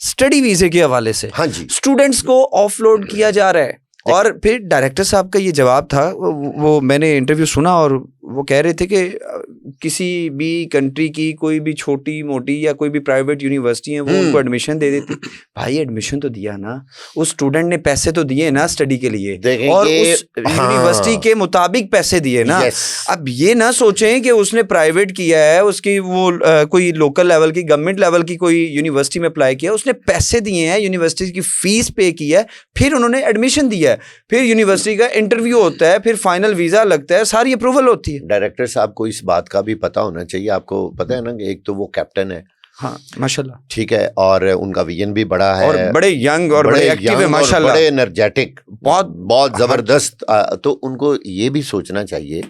Study ویزے کے حوالے سے اسٹوڈنٹس کو آف لوڈ کیا جا رہا ہے. اور پھر ڈائریکٹر صاحب کا یہ جواب تھا, وہ میں نے انٹرویو سنا اور وہ کہہ رہے تھے کہ کسی بھی کنٹری کی کوئی بھی چھوٹی موٹی یا کوئی بھی پرائیویٹ یونیورسٹی ہے وہ ان کو ایڈمیشن دے دیتی. بھائی ایڈمیشن تو دیا نا, اس اسٹوڈنٹ نے پیسے تو دیے نا اسٹڈی کے لیے, اور اس یونیورسٹی کے مطابق پیسے دیے نا. اب یہ نہ سوچیں کہ اس نے پرائیویٹ کیا ہے, اس کی وہ کوئی لوکل لیول کی گورنمنٹ لیول کی کوئی یونیورسٹی میں اپلائی کیا, اس نے پیسے دیے ہیں, یونیورسٹی کی فیس پے کی ہے, پھر انہوں نے ایڈمیشن دیا ہے, پھر یونیورسٹی کا انٹرویو ہوتا ہے, پھر فائنل ویزا لگتا ہے, ساری اپروول ہوتی ہے. ڈائریکٹر صاحب کو اس بات کا بھی پتا ہونا چاہیے. آپ کو پتا ہے نا کہ ایک تو وہ کیپٹن ہے, ہاں ماشاءاللہ, ٹھیک ہے, اور ان کا ویژن بھی بڑا ہے, اور بڑے ینگ اور بڑے ایکٹیو ہیں ماشاءاللہ, بڑے انرجیٹک, بہت زبردست. تو ان کو یہ بھی سوچنا چاہیے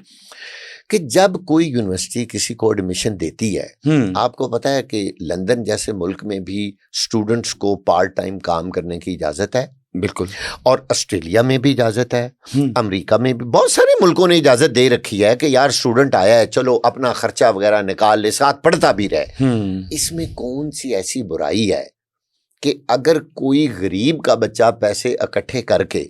کہ جب کوئی یونیورسٹی کسی کو ایڈمیشن دیتی ہے, آپ کو پتا ہے کہ لندن جیسے ملک میں بھی اسٹوڈنٹس کو پارٹ ٹائم کام کرنے کی اجازت ہے, بالکل, اور آسٹریلیا میں بھی اجازت ہے, امریکہ میں بھی, بہت سارے ملکوں نے اجازت دے رکھی ہے کہ یار اسٹوڈنٹ آیا ہے, چلو اپنا خرچہ وغیرہ نکال لے, ساتھ پڑھتا بھی رہے. اس میں کون سی ایسی برائی ہے کہ اگر کوئی غریب کا بچہ پیسے اکٹھے کر کے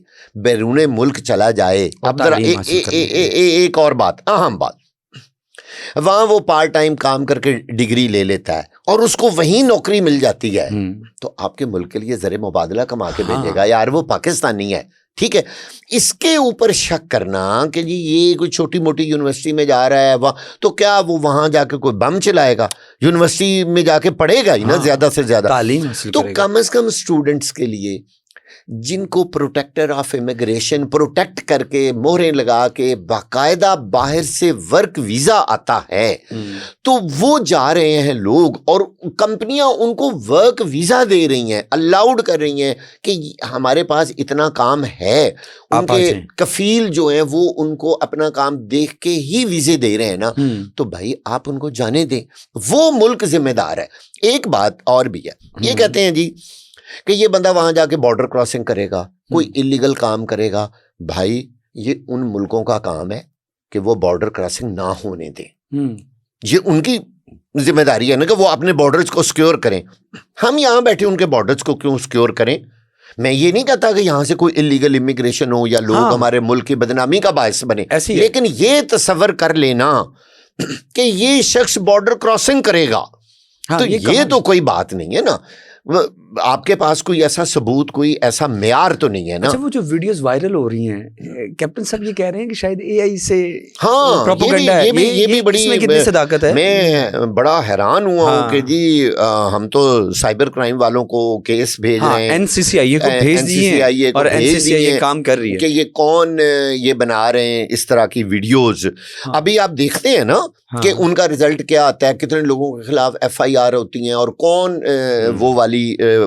بیرون ملک چلا جائے. اب ذرا ایک اور بات, اہم بات, وہاں وہ پارٹ ٹائم کام کر کے ڈگری لے لیتا ہے اور اس کو وہیں نوکری مل جاتی ہے, تو آپ کے ملک کے لیے زر مبادلہ کما کے بھیجے گا, یار وہ پاکستانی ہے, ٹھیک ہے. اس کے اوپر شک کرنا کہ جی یہ کوئی چھوٹی موٹی یونیورسٹی میں جا رہا ہے وہاں, تو کیا وہ وہاں جا کے کوئی بم چلائے گا؟ یونیورسٹی میں جا کے پڑھے گا ہی نا زیادہ سے زیادہ تعلیم. تو کم از کم اسٹوڈنٹس کے لیے جن کو پروٹیکٹر آف امیگریشن پروٹیکٹ کر کے مہریں لگا کے باقاعدہ باہر سے ورک ویزا آتا ہے, تو وہ جا رہے ہیں لوگ, اور کمپنیاں ان کو ورک ویزا دے رہی ہیں, الاؤڈ کر رہی ہیں کہ ہمارے پاس اتنا کام ہے. ان کے کفیل جو ہیں وہ ان کو اپنا کام دیکھ کے ہی ویزے دے رہے ہیں نا, تو بھائی آپ ان کو جانے دیں, وہ ملک ذمہ دار ہے. ایک بات اور بھی ہے, یہ کہتے ہیں جی کہ یہ بندہ وہاں جا کے بارڈر کراسنگ کرے گا, کوئی اللیگل کام کرے گا. بھائی یہ ان ملکوں کا کام ہے کہ وہ بارڈر کراسنگ نہ ہونے دیں, یہ ان کی ذمہ داری ہے نا کہ وہ اپنے بارڈرز کو سیکیور کریں. ہم یہاں بیٹھے ان کے بارڈرز کو کیوں سیکیور کریں؟ میں یہ نہیں کہتا کہ یہاں سے کوئی اللیگل امیگریشن ہو یا لوگ ہمارے ملک کی بدنامی کا باعث بنے, لیکن یہ تصور کر لینا کہ یہ شخص بارڈر کراسنگ کرے گا, تو یہ تو کوئی بات نہیں ہے نا. آپ کے پاس کوئی ایسا ثبوت, کوئی ایسا معیار تو نہیں ہے نا. اچھا وہ جو ویڈیوز وائرل ہو رہی ہیں, کیپٹن صاحب یہ کہہ رہے ہیں کہ شاید اے آئی سے پروپیگنڈا ہے, یہ بھی بڑی, اس میں کتنی صداقت ہے؟ میں بڑا حیران ہوا ہوں کہ جی ہم تو سائبر کرائم والوں کو کیس بھیج رہے ہیں, این سی سی آئی اے کو بھیج دیے ہیں, اور این سی سی آئی اے کام کر رہی ہے کہ یہ کون یہ بنا رہے ہیں اس طرح کی ویڈیوز. ابھی آپ دیکھتے ہیں نا کہ ان کا رزلٹ کیا آتا ہے, کتنے لوگوں کے خلاف ایف آئی آر ہوتی ہیں, اور کون وہ والی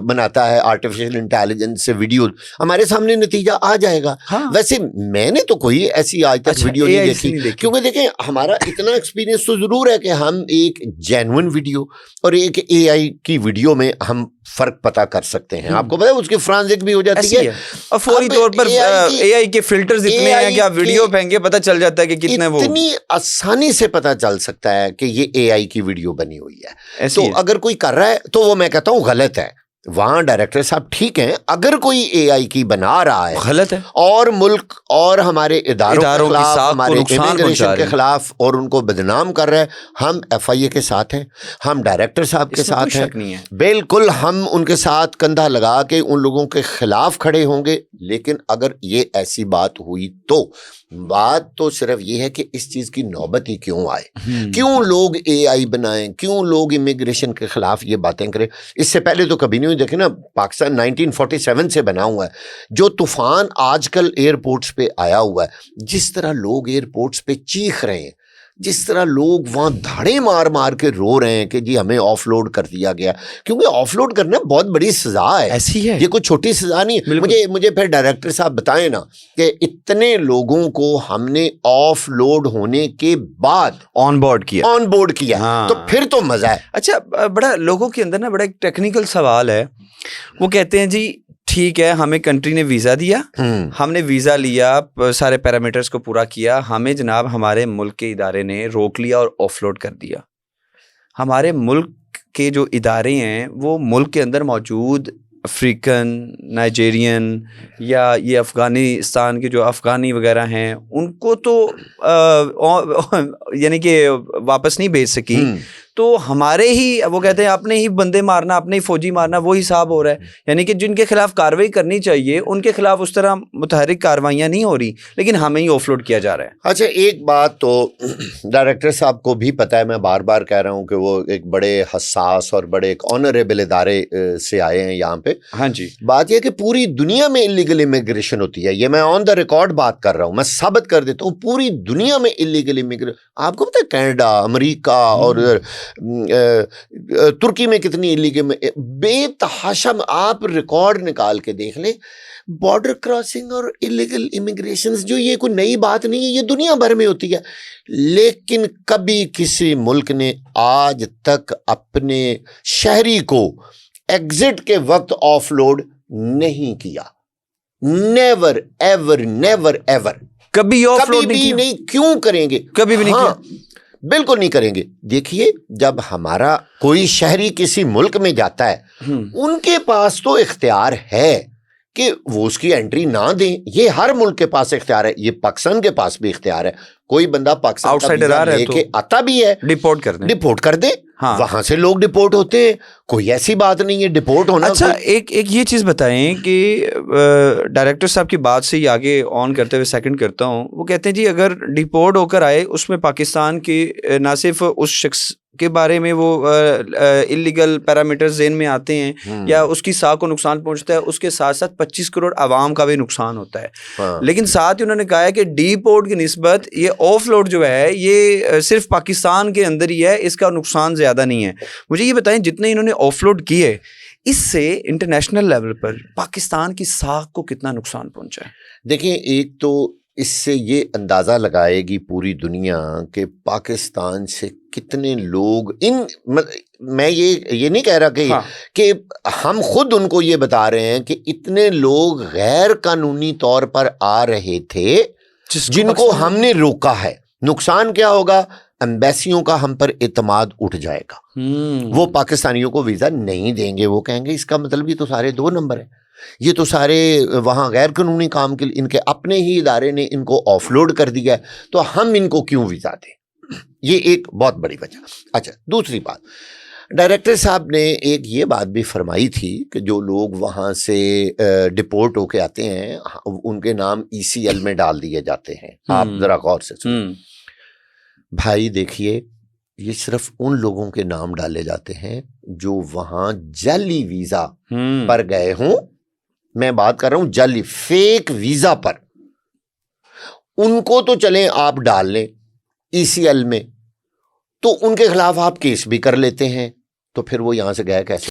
بناتا ہے آرٹیفیشل انٹیلیجنس سے ویڈیو, ہمارے سامنے نتیجہ آ جائے گا. ویسے میں نے تو کوئی ایسی آج تک ویڈیو نہیں دیکھی, کیونکہ دیکھیں ہمارا اتنا ایکسپیرینس تو ضرور ہے کہ ہم ایک جینوئن ویڈیو اور ایک اے آئی کی ویڈیو میں ہم فرق پتہ کر سکتے ہیں. آپ کو پتا ہے اس کی فرانزک بھی ہو جاتی ہے, اور فوری طور پر اے آئی کے فلٹرز اتنے ہیں کہ آپ ویڈیو پھینکے پتہ چل جاتا ہے کہ کتنے, وہ اتنی آسانی سے پتہ چل سکتا ہے کہ یہ اے آئی کی ویڈیو بنی ہوئی ہے. تو اگر کوئی کر رہا ہے تو وہ میں کہتا ہوں غلط ہے. وہاں ڈائریکٹر صاحب ٹھیک ہیں, اگر کوئی اے آئی کی بنا رہا ہے غلط ہے, اور ملک اور ہمارے اداروں کے خلاف, ہمارے نقصان امیگریشن کے خلاف, اور ان کو بدنام کر رہے ہیں, ہم ایف آئی اے کے ساتھ ہیں, ہم ڈائریکٹر صاحب کے ساتھ ہیں, بالکل ہم ان کے ساتھ کندھا لگا کے ان لوگوں کے خلاف کھڑے ہوں گے. لیکن اگر یہ ایسی بات ہوئی تو بات تو صرف یہ ہے کہ اس چیز کی نوبت ہی کیوں آئے, کیوں لوگ اے آئی بنائیں, کیوں لوگ امیگریشن کے خلاف یہ باتیں کریں. اس سے پہلے تو کبھی نہیں ہوئی. دیکھیں نا پاکستان 1947 سے بنا ہوا ہے, جو طوفان آج کل ایئرپورٹس پہ آیا ہوا ہے, جس طرح لوگ ایئرپورٹس پہ چیخ رہے ہیں, جس طرح لوگ وہاں دھاڑے مار مار کے رو رہے ہیں کہ جی ہمیں آف لوڈ کر دیا گیا, کیونکہ آف لوڈ کرنا بہت بڑی سزا ہے, ایسی ہے, یہ کوئی چھوٹی سزا نہیں. مجھے پھر ڈائریکٹر صاحب بتائیں نا کہ اتنے لوگوں کو ہم نے آف لوڈ ہونے کے بعد آن بورڈ کیا, تو پھر تو مزہ ہے. اچھا بڑا لوگوں کے اندر نا بڑا ایک ٹیکنیکل سوال ہے, وہ کہتے ہیں جی ٹھیک ہے ہمیں کنٹری نے ویزا دیا, ہم نے ویزا لیا, سارے پیرامیٹرز کو پورا کیا, ہمیں جناب ہمارے ملک کے ادارے نے روک لیا اور آف لوڈ کر دیا. ہمارے ملک کے جو ادارے ہیں وہ ملک کے اندر موجود افریقن، نائجیرین یا یہ افغانستان کے جو افغانی وغیرہ ہیں ان کو تو یعنی کہ واپس نہیں بھیج سکی، تو ہمارے ہی وہ کہتے ہیں اپنے ہی بندے مارنا، اپنے ہی فوجی مارنا، وہ حساب ہو رہا ہے. یعنی کہ جن کے خلاف کاروائی کرنی چاہیے ان کے خلاف اس طرح متحرک کاروائیاں نہیں ہو رہی، لیکن ہمیں ہی آف لوڈ کیا جا رہا ہے. اچھا ایک بات تو ڈائریکٹر صاحب کو بھی پتہ ہے، میں بار بار کہہ رہا ہوں کہ وہ ایک بڑے حساس اور بڑے ایک آنریبل ادارے سے آئے ہیں یہاں پہ. ہاں جی، بات یہ کہ پوری دنیا میں انلیگل امیگریشن ہوتی ہے، یہ میں آن دا ریکارڈ بات کر رہا ہوں، میں ثابت کر دیتا ہوں پوری دنیا میں انلیگل امیگریشن. آپ کو پتہ ہے کینیڈا، امریکہ اور ترکی میں کتنی انلیگل، بے تحاشا آپ ریکارڈ نکال کے دیکھ لیں. بارڈر کراسنگ اور انلیگل امیگریشنز جو یہ کوئی نئی بات نہیں ہے، یہ دنیا بھر میں ہوتی ہے، لیکن کبھی کسی ملک نے آج تک اپنے شہری کو ایگزٹ کے وقت آف لوڈ نہیں کیا. نیور ایور نیور ایور، کبھی آف لوڈ نہیں. کیوں کریں گے؟ کبھی بھی نہیں کیا، بالکل نہیں کریں گے. دیکھیے جب ہمارا کوئی شہری کسی ملک میں جاتا ہے ان کے پاس تو اختیار ہے کہ وہ اس کی انٹری نہ دیں، یہ ہر ملک کے پاس اختیار ہے، یہ پاکستان کے پاس بھی اختیار ہے. کوئی بندہ پاکستان کا ویزا لے کے آتا بھی ہے ڈپورٹ کر دے، وہاں سے لوگ ڈپورٹ ہوتے ہیں، کوئی ایسی بات نہیں ہے ڈپورٹ ہونا. اچھا ایک یہ چیز بتائیں کہ ڈائریکٹر صاحب کی بات سے ہی آگے آن کرتے ہوئے سیکنڈ کرتا ہوں، وہ کہتے ہیں جی اگر ڈپورٹ ہو کر آئے اس میں پاکستان کے نہ صرف اس شخص کے بارے میں وہ انلیگل پیرامیٹر ذہن میں آتے ہیں یا اس کی ساکھ کو نقصان پہنچتا ہے، اس کے ساتھ ساتھ 25 کروڑ عوام کا بھی نقصان ہوتا ہے. لیکن ساتھ ہی انہوں نے کہا ہے کہ ڈی پورٹ کی نسبت یہ آف لوڈ جو ہے یہ صرف پاکستان کے اندر ہی ہے، اس کا نقصان زیادہ نہیں ہے. مجھے یہ بتائیں جتنے انہوں نے آف لوڈ کیے اس سے انٹرنیشنل لیول پر پاکستان کی ساکھ کو کتنا نقصان پہنچا ہے؟ دیکھیں ایک تو اس سے یہ اندازہ لگائے گی پوری دنیا کہ پاکستان سے کتنے لوگ میں یہ نہیں کہہ رہا کہ ہم خود ان کو یہ بتا رہے ہیں کہ اتنے لوگ غیر قانونی طور پر آ رہے تھے جن کو ہم نے روکا ہے. نقصان کیا ہوگا؟ ایمبیسیوں کا ہم پر اعتماد اٹھ جائے گا، وہ پاکستانیوں کو ویزا نہیں دیں گے، وہ کہیں گے اس کا مطلب یہ تو سارے 2 نمبر ہیں، یہ تو سارے وہاں غیر قانونی کام کے لیے ان کے اپنے ہی ادارے نے ان کو آف لوڈ کر دیا ہے، تو ہم ان کو کیوں ویزا دیں؟ یہ ایک بہت بڑی وجہ. اچھا دوسری بات، ڈائریکٹر صاحب نے ایک یہ بات بھی فرمائی تھی کہ جو لوگ وہاں سے ڈپورٹ ہو کے آتے ہیں ان کے نام ECL میں ڈال دیے جاتے ہیں. آپ ذرا غور سے سنیں بھائی، دیکھیے یہ صرف ان لوگوں کے نام ڈالے جاتے ہیں جو وہاں جعلی ویزا پر گئے ہوں. میں بات کر رہا ہوں جعلی فیک ویزا پر، ان کو تو چلیں آپ ڈال لیں ECL میں، تو ان کے خلاف آپ کیس بھی کر لیتے ہیں، تو پھر وہ یہاں سے گئے کیسے؟